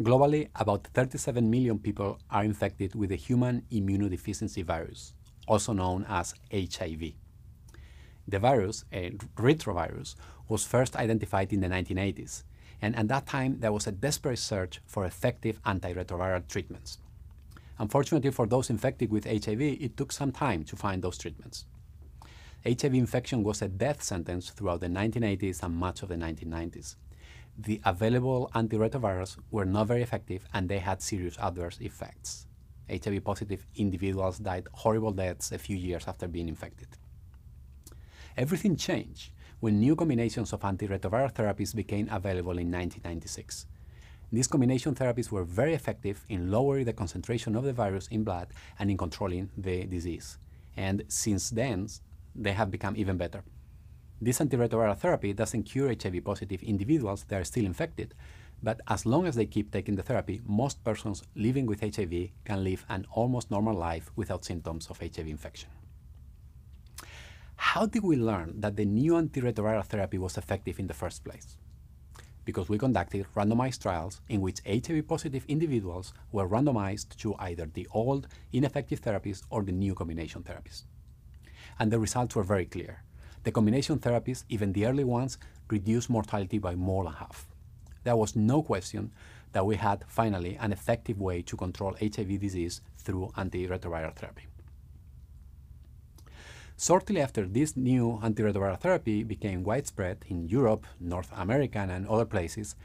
Globally, about 37 million people are infected with the human immunodeficiency virus, also known as HIV. The virus, a retrovirus, was first identified in the 1980s, and at that time there was a desperate search for effective antiretroviral treatments. Unfortunately for those infected with HIV, it took some time to find those treatments. HIV infection was a death sentence throughout the 1980s and much of the 1990s. The available antiretrovirals were not very effective and they had serious adverse effects. HIV-positive individuals died horrible deaths a few years after being infected. Everything changed when new combinations of antiretroviral therapies became available in 1996. These combination therapies were very effective in lowering the concentration of the virus in blood and in controlling the disease. And since then, they have become even better. This antiretroviral therapy doesn't cure HIV-positive individuals that are still infected, but as long as they keep taking the therapy, most persons living with HIV can live an almost normal life without symptoms of HIV infection. How did we learn that the new antiretroviral therapy was effective in the first place? Because we conducted randomized trials in which HIV-positive individuals were randomized to either the old, ineffective therapies or the new combination therapies. And the results were very clear. The combination therapies, even the early ones, reduced mortality by more than half. There was no question that we had, finally, an effective way to control HIV disease through antiretroviral therapy. Shortly after this new antiretroviral therapy became widespread in Europe, North America, and other places,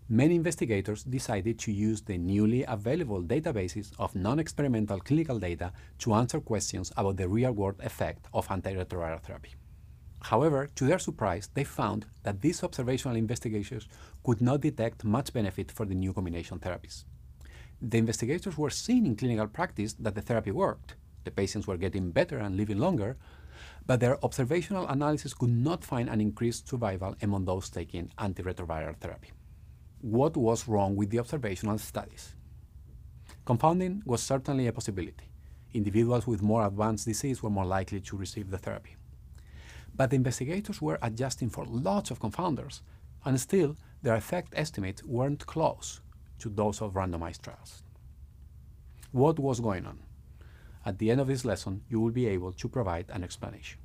many investigators decided to use the newly available databases of non-experimental clinical data to answer questions about the real-world effect of antiretroviral therapy. However, to their surprise, they found that these observational investigations could not detect much benefit for the new combination therapies. The investigators were seeing in clinical practice that the therapy worked. The patients were getting better and living longer, but their observational analysis could not find an increased survival among those taking antiretroviral therapy. What was wrong with the observational studies? Confounding was certainly a possibility. Individuals with more advanced disease were more likely to receive the therapy. But the investigators were adjusting for lots of confounders, and still their effect estimates weren't close to those of randomized trials. What was going on? At the end of this lesson, you will be able to provide an explanation.